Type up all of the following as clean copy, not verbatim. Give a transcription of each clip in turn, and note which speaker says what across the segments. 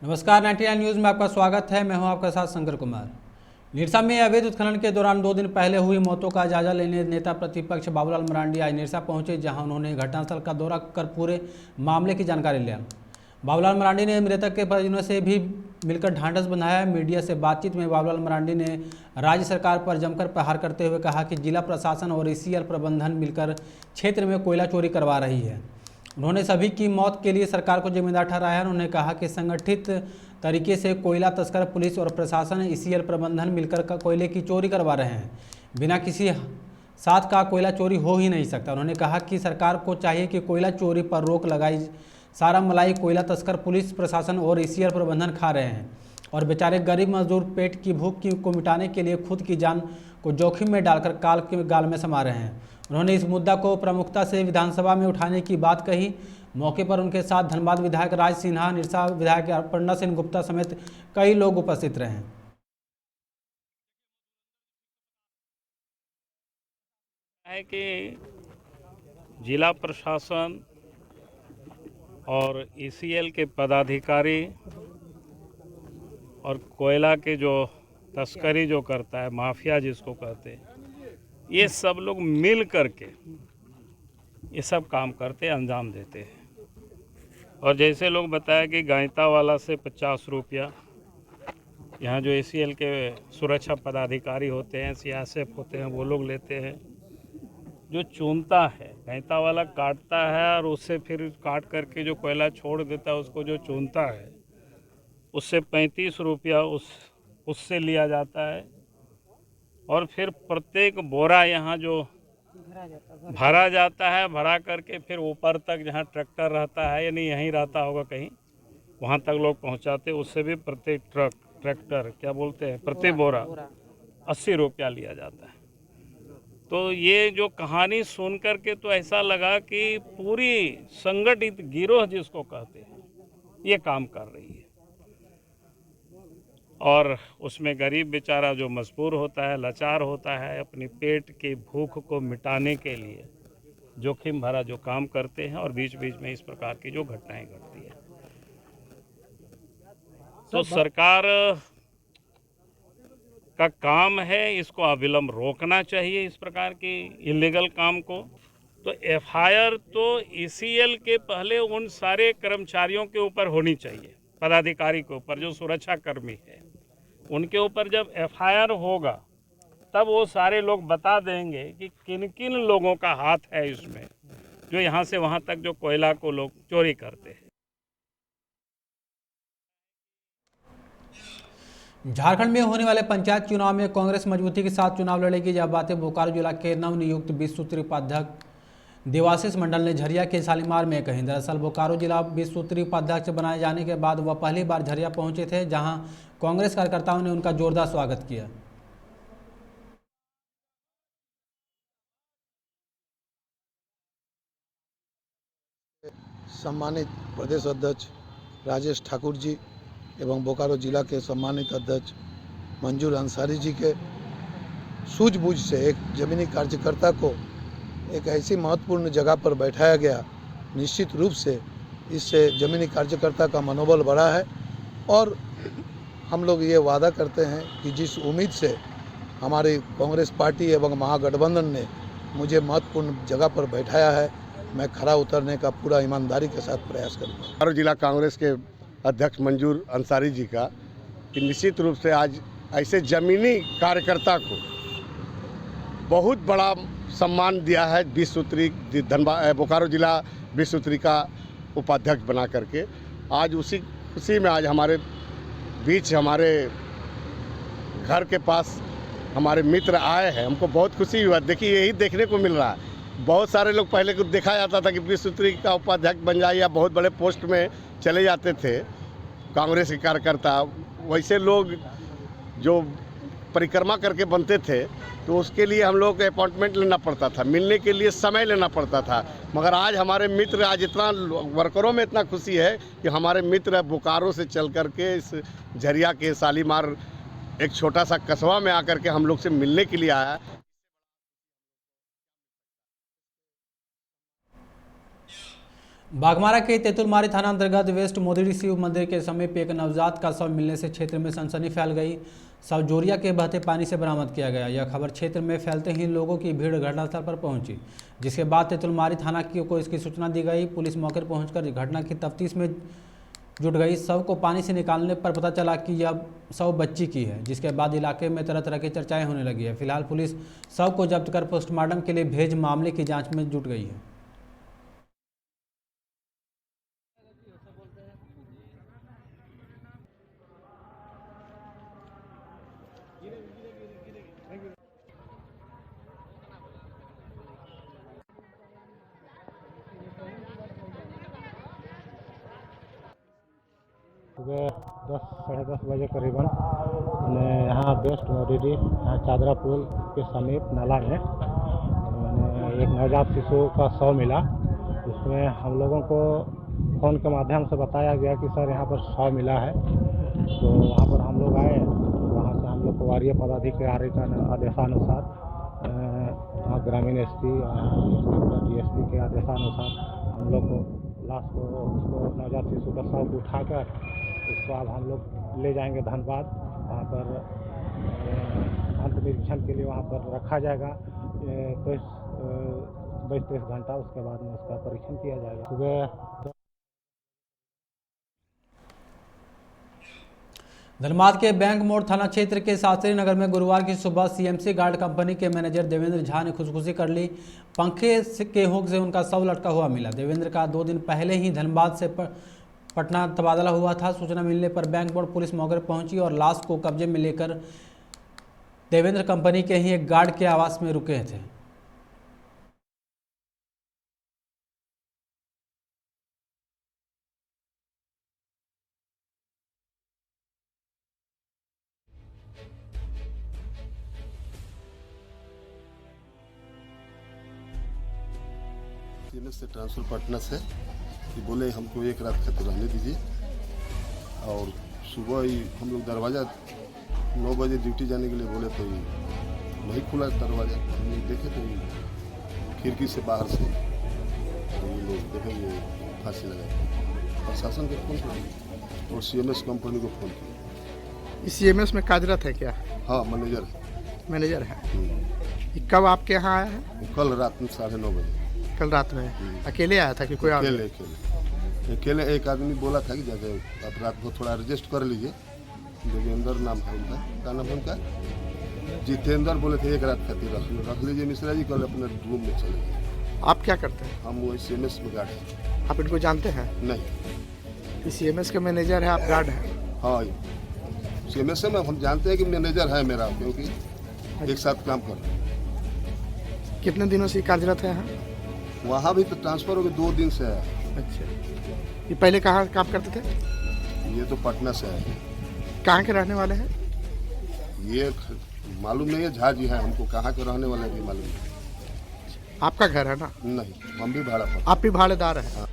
Speaker 1: नमस्कार, 99 न्यूज़ में आपका स्वागत है। मैं हूं आपका साथ शंकर कुमार। निरसा में अवैध उत्खनन के दौरान 2 दिन पहले हुई मौतों का जायजा लेने नेता प्रतिपक्ष बाबूलाल मरांडी आज निरसा पहुंचे, जहां उन्होंने घटनास्थल का दौरा कर पूरे मामले की जानकारी लिया। बाबूलाल मरांडी ने मृतक के परिजनों से भी मिलकर ढांढस बंधाया। मीडिया से बातचीत में बाबूलाल मरांडी ने राज्य सरकार पर जमकर प्रहार करते हुए कहा कि जिला प्रशासन और ईसीएल प्रबंधन मिलकर क्षेत्र में कोयला चोरी करवा रही है। उन्होंने सभी की मौत के लिए सरकार को जिम्मेदार ठहराया। उन्होंने कहा कि संगठित तरीके से कोयला तस्कर, पुलिस और प्रशासन, ईसीएल प्रबंधन मिलकर कोयले की चोरी करवा रहे हैं। बिना किसी साथ का कोयला चोरी हो ही नहीं सकता। उन्होंने कहा कि सरकार को चाहिए कि कोयला चोरी पर रोक लगाई। सारा मलाई कोयला तस्कर, पुलिस प्रशासन और ईसीएल प्रबंधन खा रहे हैं और बेचारे गरीब मजदूर पेट की भूख को मिटाने के लिए खुद की जान को जोखिम में डालकर काल के गाल में समा रहे हैं। उन्होंने इस मुद्दा को प्रमुखता से विधानसभा में उठाने की बात कही। मौके पर उनके साथ धनबाद विधायक राज सिन्हा, निरसा विधायक अपर्णा सेन गुप्ता समेत कई लोग उपस्थित रहे।
Speaker 2: है कि जिला प्रशासन और ईसीएल के पदाधिकारी और कोयला के जो तस्करी जो करता है, माफिया जिसको कहते हैं, ये सब लोग मिल करके ये सब काम करते, अंजाम देते हैं। और जैसे लोग बताया कि गायता वाला से 50 रुपया, यहाँ जो ईसीएल के सुरक्षा पदाधिकारी होते हैं, सीआरपीएफ होते हैं, वो लोग लेते हैं। जो चूनता है, गायता वाला काटता है और उससे फिर काट करके जो कोयला छोड़ देता है, उसको जो चूनता है उससे 35 रुपया उससे लिया जाता है। और फिर प्रत्येक बोरा यहाँ जो भरा जाता है, भरा करके फिर ऊपर तक जहाँ ट्रैक्टर रहता है, यानी यहीं रहता होगा कहीं, वहाँ तक लोग पहुँचाते। उससे भी प्रत्येक ट्रैक्टर क्या बोलते हैं, प्रति बोरा 80 रुपया लिया जाता है। तो ये जो कहानी सुन करके तो ऐसा लगा कि पूरी संगठित गिरोह जिसको कहते हैं, ये काम कर रही है। और उसमें गरीब बेचारा जो मजबूर होता है, लाचार होता है, अपनी पेट की भूख को मिटाने के लिए जोखिम भरा जो काम करते हैं और बीच बीच में इस प्रकार की जो घटनाएं घटती है, तो सरकार का काम है इसको अविलंब रोकना चाहिए, इस प्रकार की इलीगल काम को। तो एफआईआर तो ईसीएल के पहले उन सारे कर्मचारियों के ऊपर होनी चाहिए, पदाधिकारी के ऊपर, जो सुरक्षा कर्मी है उनके ऊपर जब एफआईआर होगा तब वो सारे लोग बता देंगे कि किन किन लोगों का हाथ है इसमें, जो यहाँ से वहाँ तक जो कोयला को लोग चोरी करते हैं।
Speaker 1: झारखंड में होने वाले पंचायत चुनाव में कांग्रेस मजबूती के साथ चुनाव लड़ेगी। यह बातें बोकारो जिला के नवनियुक्त 20 सूत्रीय उपाध्यक्ष देवाशीष मंडल ने झरिया के शालीमार में कही। दरअसल बोकारो जिला 20 सूत्रीय उपाध्यक्ष बनाए जाने के बाद वह पहली बार झरिया पहुंचे थे, जहां कांग्रेस कार्यकर्ताओं ने उनका जोरदार स्वागत किया।
Speaker 3: सम्मानित प्रदेश अध्यक्ष राजेश ठाकुर जी एवं बोकारो जिला के सम्मानित अध्यक्ष मंजूर अंसारी जी के सूझबूझ से एक जमीनी कार्यकर्ता को एक ऐसी महत्वपूर्ण जगह पर बैठाया गया। निश्चित रूप से इससे जमीनी कार्यकर्ता का मनोबल बढ़ा है और हम लोग ये वादा करते हैं कि जिस उम्मीद से हमारी कांग्रेस पार्टी एवं महागठबंधन ने मुझे महत्वपूर्ण जगह पर बैठाया है, मैं खरा उतरने का पूरा ईमानदारी के साथ प्रयास करूँगा।
Speaker 4: बोकारो जिला कांग्रेस के अध्यक्ष मंजूर अंसारी जी का कि निश्चित रूप से आज ऐसे जमीनी कार्यकर्ता को बहुत बड़ा सम्मान दिया है। 20 सूत्री धनबाद बोकारो जिला 20 सूत्री का उपाध्यक्ष बना करके आज उसी खुशी में आज हमारे बीच, हमारे घर के पास हमारे मित्र आए हैं। हमको बहुत खुशी हुआ। देखिए, यही देखने को मिल रहा है। बहुत सारे लोग पहले को देखा जाता था कि 20 सूत्री का उपाध्यक्ष बन जाए या बहुत बड़े पोस्ट में चले जाते थे कांग्रेस के कार्यकर्ता। वैसे लोग जो परिक्रमा करके बनते थे तो उसके लिए हम लोग को अपॉइंटमेंट लेना पड़ता था, मिलने के लिए समय लेना पड़ता था। मगर आज हमारे मित्र, आज इतना वर्करों में इतना खुशी है कि हमारे मित्र बोकारो से चल करके इस झरिया के शालीमार एक छोटा सा कस्बा में आकर के हम लोग से मिलने के लिए आया।
Speaker 1: बाघमारा के तेतुलमारी थाना अंतर्गत वेस्ट मोदिरी शिव मंदिर के समीप एक नवजात का शव मिलने से क्षेत्र में सनसनी फैल गई। शव जोरिया के बहते पानी से बरामद किया गया। यह खबर क्षेत्र में फैलते ही लोगों की भीड़ घटनास्थल पर पहुंची, जिसके बाद तेतुलमारी थाना को इसकी सूचना दी गई। पुलिस मौके पर पहुंचकर घटना की तफ्तीश में जुट गई। शव को पानी से निकालने पर पता चला कि यह शव बच्ची की है, जिसके बाद इलाके में तरह तरह की चर्चाएं होने लगी है। फिलहाल पुलिस शव को जब्त कर पोस्टमार्टम के लिए भेज मामले की जाँच में जुट गई है।
Speaker 5: सुबह 10 साढ़े 10 बजे करीबन मैंने यहाँ वेस्ट मोदिरी यहाँ चादरा पुल के समीप नाला में मैंने एक नवजात शिशु का शव मिला। जिसमें हम लोगों को फ़ोन के माध्यम से बताया गया कि सर यहाँ पर शव मिला है। तो वहाँ पर हम लोग आए। वहाँ से हम लोग को वार्य पदाधिकारी का आदेशानुसार वहाँ ग्रामीण एसपी डीएसपी के आदेशानुसार हम लोग को लाश को उसको नवजात शिशु का शव को उठाकर उसको अब हम लोग ले जाएंगे धनबाद। वहाँ पर अंत निरीक्षण के लिए वहाँ पर रखा जाएगा 22-23 घंटा। उसके बाद में उसका परीक्षण किया जाएगा। सुबह
Speaker 1: धनबाद के बैंक मोड़ थाना क्षेत्र के शास्त्री नगर में गुरुवार की सुबह सीएमसी गार्ड कंपनी के मैनेजर देवेंद्र झा ने खुदकुशी कर ली। पंखे के हुक से उनका शव लटका हुआ मिला। देवेंद्र का 2 दिन पहले ही धनबाद से पटना तबादला हुआ था। सूचना मिलने पर बैंक मोड़ पुलिस मौके पर पहुंची और लाश को कब्जे में लेकर देवेंद्र कंपनी के ही एक गार्ड के आवास में रुके थे।
Speaker 6: सीएमएस से ट्रांसफर पटना से कि बोले हमको एक रात खातिर रहने दीजिए। और सुबह ही हम लोग दरवाज़ा 9 बजे ड्यूटी जाने के लिए बोले तो नहीं खुला दरवाज़ा। हम लोग देखे तो खिड़की से बाहर से तो ये लोग देखे ये फांसी लगाई। प्रशासन को फोन किया और सीएमएस कंपनी को फोन किया।
Speaker 7: सीएमएस में कार्यरत है क्या?
Speaker 6: हाँ, मैनेजर है।
Speaker 7: ये कब आपके यहाँ आया है?
Speaker 6: कल रात में 9:30 बजे।
Speaker 7: कल रात में अकेले आया था कि कोई
Speaker 6: अकेले एक आदमी बोला था कि जाके आप रात को थोड़ा एडजस्ट कर लीजिए। देवेंद्र नाम है उनका, क्या नाम है उनका? जितेंद्र बोले थे एक रात खातिर रख लीजिए मिश्रा जी, कल अपने रूम में चले गए।
Speaker 7: आप क्या करते हैं?
Speaker 6: हम वो सीएमएस में गार्ड हैं।
Speaker 7: आप इनको जानते हैं?
Speaker 6: नहीं।
Speaker 7: सीएमएस के मैनेजर है, आप गार्ड हैं?
Speaker 6: हाँ, सीएमएस में हम जानते हैं कि मैनेजर है मेरा, क्योंकि एक साथ काम कर रहे हैं।
Speaker 7: कितने दिनों से कार्यरत है यहाँ?
Speaker 6: वहाँ भी तो ट्रांसफर हो गया, 2 दिन से है।
Speaker 7: अच्छा, ये पहले कहाँ काम करते थे?
Speaker 6: ये तो पटना से है।
Speaker 7: कहाँ के रहने वाले हैं?
Speaker 6: ये मालूम नहीं है, झा जी है, हमको कहाँ के रहने वाले भी मालूम नहीं।
Speaker 7: आपका घर है ना?
Speaker 6: नहीं, हम भी भाड़ा पर।
Speaker 7: आप भी भाड़ेदार हैं?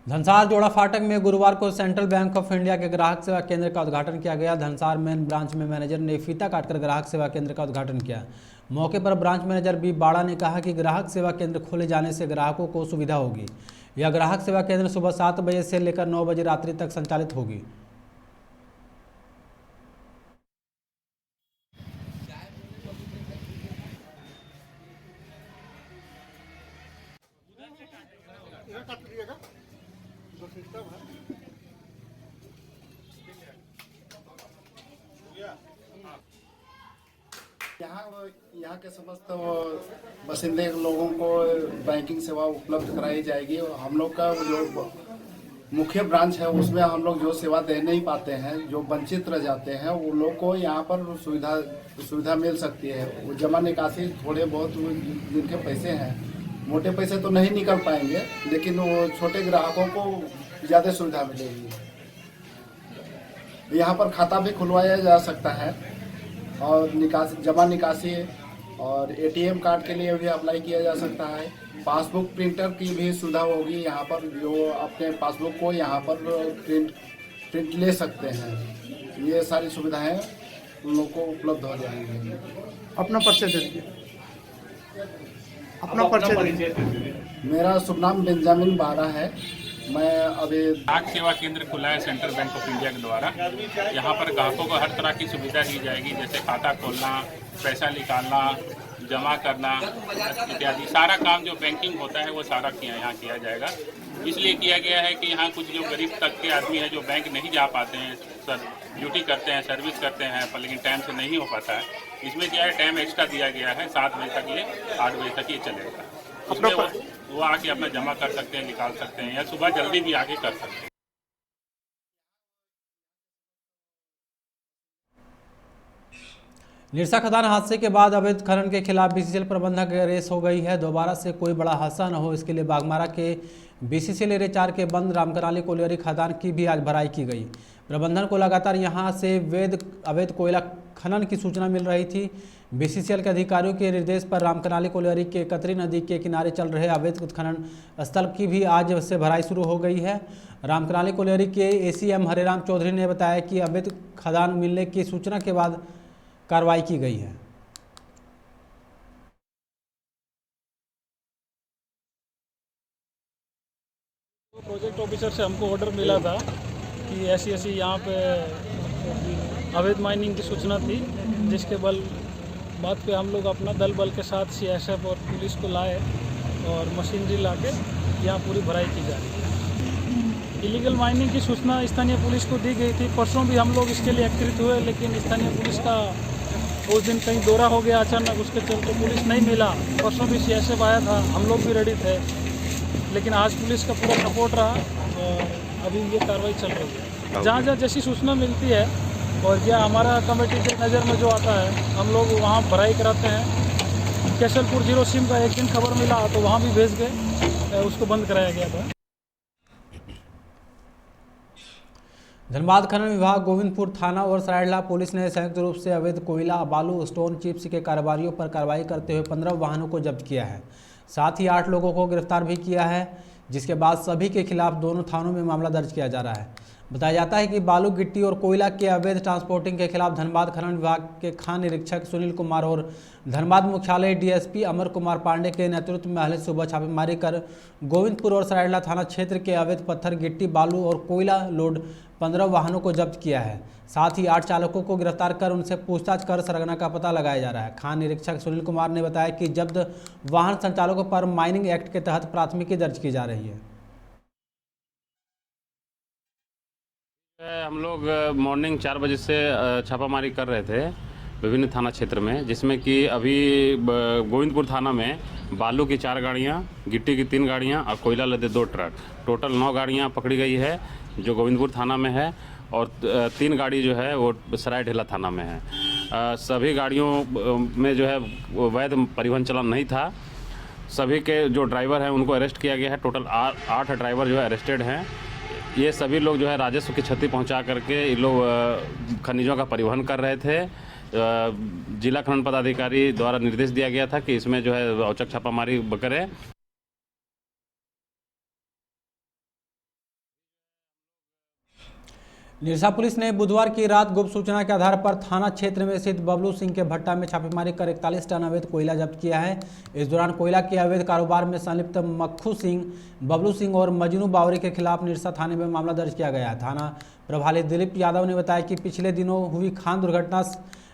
Speaker 1: धनसार जोड़ा फाटक में गुरुवार को सेंट्रल बैंक ऑफ इंडिया के ग्राहक सेवा केंद्र का उद्घाटन किया गया। धनसार मेन ब्रांच में मैनेजर ने फीता काटकर ग्राहक सेवा केंद्र का उद्घाटन किया। मौके पर ब्रांच मैनेजर बी बाड़ा ने कहा कि ग्राहक सेवा केंद्र खोले जाने से ग्राहकों को सुविधा होगी। यह ग्राहक सेवा केंद्र सुबह 7 बजे से लेकर 9 बजे रात्रि तक संचालित होगी।
Speaker 7: यहाँ के समस्त बासिंदे लोगों को बैंकिंग सेवा उपलब्ध कराई जाएगी। हम लोग का जो मुख्य ब्रांच है उसमें हम लोग जो सेवा दे नहीं पाते हैं, जो वंचित रह जाते हैं, वो लोग को यहाँ पर सुविधा मिल सकती है। वो जमा निकासी थोड़े बहुत जिनके पैसे हैं, मोटे पैसे तो नहीं निकल पाएंगे, लेकिन वो छोटे ग्राहकों को ज़्यादा सुविधा मिलेगी। यहाँ पर खाता भी खुलवाया जा सकता है और जमा निकासी और एटीएम कार्ड के लिए भी अप्लाई किया जा सकता है। पासबुक प्रिंटर की भी सुविधा होगी यहाँ पर, जो अपने पासबुक को यहाँ पर प्रिंट ले सकते हैं। ये सारी सुविधाएं उन लोगों को उपलब्ध हो जाएंगी। अपना परिचय दे दीजिए। अपना परिचय मेरा शुभ नाम बेंजामिन बारा है। मैं अभी
Speaker 8: डाक सेवा केंद्र खुला है सेंट्रल बैंक ऑफ इंडिया के द्वारा। यहाँ पर ग्राहकों को हर तरह की सुविधा दी जाएगी, जैसे खाता खोलना, पैसा निकालना, जमा करना इत्यादि सारा काम जो बैंकिंग होता है वो सारा यहाँ किया जाएगा। इसलिए किया गया है कि यहाँ कुछ जो गरीब तक के आदमी हैं जो बैंक नहीं जा पाते हैं, सर ड्यूटी करते हैं, सर्विस करते हैं, पर लेकिन टाइम से नहीं हो पाता है, इसमें क्या है टाइम एक्स्ट्रा दिया गया है, 7 बजे तक ये 8 बजे तक ये चलेगा। उसमें वो आके अपना जमा कर सकते हैं, निकाल सकते हैं, या सुबह जल्दी भी आके कर सकते हैं।
Speaker 1: निरसा खदान हादसे के बाद अवैध खनन के खिलाफ बीसीसीएल प्रबंधक रेस हो गई है। दोबारा से कोई बड़ा हादसा न हो, इसके लिए बागमारा के बीसीसीएल एरिया 4 के बंद रामकनाली कोलियरी खदान की भी आज भराई की गई। प्रबंधन को लगातार यहां से अवैध कोयला खनन की सूचना मिल रही थी। बीसीसीएल के अधिकारियों के निर्देश पर रामकनाली कोलियरी के कतरी नदी के किनारे चल रहे अवैध खनन स्थल की भी आज से भराई शुरू हो गई है। रामकनाली कोलियरी के एसीएम हरेराम चौधरी ने बताया कि अवैध खदान मिलने की सूचना के बाद कार्रवाई की गई है।
Speaker 9: प्रोजेक्ट ऑफिसर से हमको ऑर्डर मिला था कि ऐसी ऐसी यहाँ पे अवैध माइनिंग की सूचना थी, जिसके बात पे हम लोग अपना दल बल के साथ सीएसएफ और पुलिस को लाए और मशीनरी लाके यहाँ पूरी भराई की जा रही है। इलीगल माइनिंग की सूचना स्थानीय पुलिस को दी गई थी। परसों भी हम लोग इसके लिए एक्टिव हुए, लेकिन स्थानीय पुलिस का उस दिन कहीं दौरा हो गया अचानक, उसके चलते पुलिस नहीं मिला। परसों भी सीएसएफ आया था, हम लोग भी रेडी थे, लेकिन आज पुलिस का पूरा सपोर्ट रहा और अभी ये कार्रवाई चल रही है। जहाँ जहाँ जैसी सूचना मिलती है और क्या हमारा कमेटी के नज़र में जो आता है, हम लोग वहाँ भराई कराते हैं। केसलपुर 0 सिम का एक दिन खबर मिला तो वहाँ भी भेज गए, उसको बंद कराया गया था।
Speaker 1: धनबाद खनन विभाग, गोविंदपुर थाना और सरायडला पुलिस ने संयुक्त रूप से अवैध कोयला, बालू, स्टोन चिप्स के कारोबारियों पर कार्रवाई करते हुए 15 वाहनों को जब्त किया है। साथ ही 8 लोगों को गिरफ्तार भी किया है, जिसके बाद सभी के खिलाफ दोनों थानों में मामला दर्ज किया जा रहा है। बताया जाता है कि बालू, गिट्टी और कोयला के अवैध ट्रांसपोर्टिंग के खिलाफ धनबाद खनन विभाग के खान निरीक्षक सुनील कुमार और धनबाद मुख्यालय डीएसपी अमर कुमार पांडे के नेतृत्व में पहले सुबह छापेमारी कर गोविंदपुर और सरायडला थाना क्षेत्र के अवैध पत्थर, गिट्टी, बालू और कोयला लोड 15 वाहनों को जब्त किया है। साथ ही 8 चालकों को गिरफ्तार कर उनसे पूछताछ कर सरगना का पता लगाया जा रहा है। खान निरीक्षक सुनील कुमार ने बताया कि जब्त वाहन संचालकों पर माइनिंग एक्ट के तहत प्राथमिकी दर्ज की जा रही है।
Speaker 8: हम लोग मॉर्निंग 4 बजे से छापामारी कर रहे थे विभिन्न थाना क्षेत्र में, जिसमें कि अभी गोविंदपुर थाना में बालू की 4 गाड़ियाँ, गिट्टी की 3 गाड़ियाँ और कोयला लदे 2 ट्रक, टोटल 9 गाड़ियाँ पकड़ी गई है जो गोविंदपुर थाना में है, और 3 गाड़ी जो है वो सरायढेला थाना में है। सभी गाड़ियों में जो है वैध परिवहन चलन नहीं था। सभी के जो ड्राइवर हैं उनको अरेस्ट किया गया है। टोटल 8 ड्राइवर जो है अरेस्टेड हैं। ये सभी लोग जो है राजस्व की क्षति पहुंचा करके ये लोग खनिजों का परिवहन कर रहे थे। जिला खनन पदाधिकारी द्वारा निर्देश दिया गया था कि इसमें जो है औचक छापामारी करें।
Speaker 1: निरसा पुलिस ने बुधवार की रात गुप्त सूचना के आधार पर थाना क्षेत्र में स्थित बबलू सिंह के भट्टा में छापेमारी कर 41 टन अवैध कोयला जब्त किया है। इस दौरान कोयला के अवैध कारोबार में संलिप्त मक्खू सिंह, बबलू सिंह और मजनू बावरी के खिलाफ निरसा थाने में मामला दर्ज किया गया है। थाना प्रभारी दिलीप यादव ने बताया कि पिछले दिनों हुई खान दुर्घटना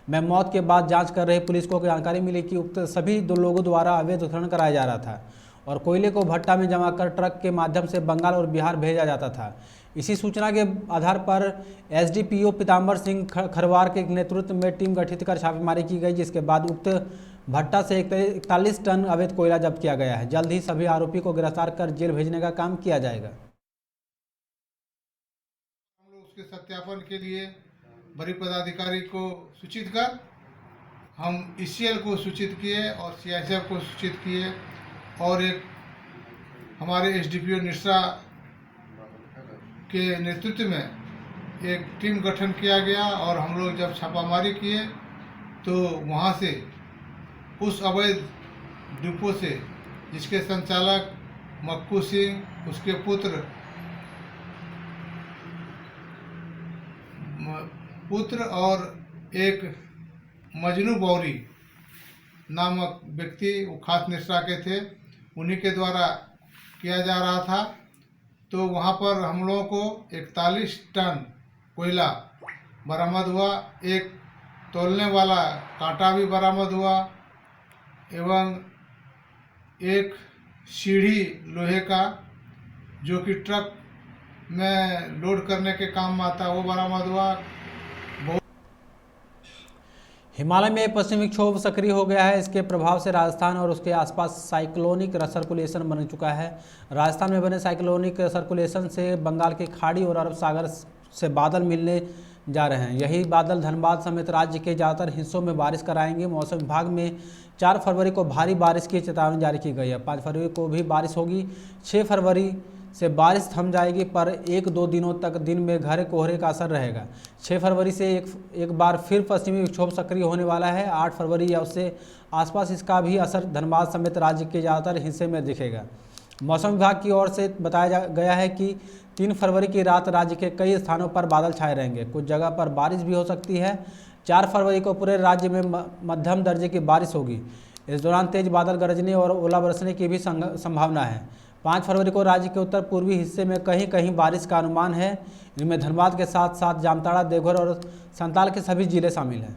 Speaker 1: में मौत के बाद जाँच कर रही पुलिस को जानकारी मिली कि उक्त सभी 2 लोगों द्वारा अवैध उत्खनन कराया जा रहा था और कोयले को भट्टा में जमा कर ट्रक के माध्यम से बंगाल और बिहार भेजा जाता था। इसी सूचना के आधार पर एसडीपीओ पीताम्बर सिंह खरवार के नेतृत्व में टीम गठित कर छापेमारी की गई, जिसके बाद उक्त भट्टा से 41 टन अवैध कोयला जब्त किया गया है। जल्द ही सभी आरोपी को गिरफ्तार कर जेल भेजने का काम किया जाएगा।
Speaker 10: हम लोग उसके सत्यापन के लिए बड़े पदाधिकारी को सूचित कर हम ईसीएल को सूचित किए और सीएसएफ को सूचित किए और एक हमारे एसडीपीओ निरसा के नेतृत्व में एक टीम गठन किया गया और हम लोग जब छापामारी किए तो वहाँ से उस अवैध डिपो से जिसके संचालक मक्कू सिंह, उसके पुत्र और एक मजनू बौरी नामक व्यक्ति, वो खास निरसा के थे, उन्हीं के द्वारा किया जा रहा था, तो वहाँ पर हम लोगों को 41 टन कोयला बरामद हुआ। एक तौलने वाला कांटा भी बरामद हुआ एवं एक सीढ़ी लोहे का जो कि ट्रक में लोड करने के काम में आता वो बरामद हुआ।
Speaker 1: हिमालय में पश्चिमी विक्षोभ सक्रिय हो गया है। इसके प्रभाव से राजस्थान और उसके आसपास साइक्लोनिक सर्कुलेशन बन चुका है। राजस्थान में बने साइक्लोनिक सर्कुलेशन से बंगाल की खाड़ी और अरब सागर से बादल मिलने जा रहे हैं। यही बादल धनबाद समेत राज्य के ज़्यादातर हिस्सों में बारिश कराएंगे। मौसम विभाग में 4 फरवरी को भारी बारिश की चेतावनी जारी की गई है। 5 फरवरी को भी बारिश होगी। 6 फरवरी से बारिश थम जाएगी, पर 1-2 दिनों तक दिन में घने कोहरे का असर रहेगा। 6 फरवरी से एक बार फिर पश्चिमी विक्षोभ सक्रिय होने वाला है। 8 फरवरी या उससे आसपास इसका भी असर धनबाद समेत राज्य के ज़्यादातर हिस्से में दिखेगा। मौसम विभाग की ओर से बताया गया है कि 3 फरवरी की रात राज्य के कई स्थानों पर बादल छाए रहेंगे। कुछ जगह पर बारिश भी हो सकती है। 4 फरवरी को पूरे राज्य में मध्यम दर्जे की बारिश होगी। इस दौरान तेज बादल गरजने और ओला बरसने की भी संभावना है। 5 फरवरी को राज्य के उत्तर पूर्वी हिस्से में कहीं कहीं बारिश का अनुमान है। इनमें धनबाद के साथ साथ जामताड़ा, देवघर और संताल के सभी जिले शामिल हैं।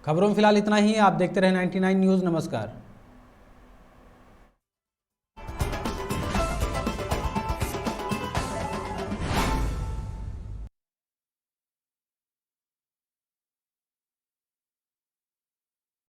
Speaker 1: खबरों में फिलहाल इतना ही। आप देखते रहे 99 न्यूज़। नमस्कार।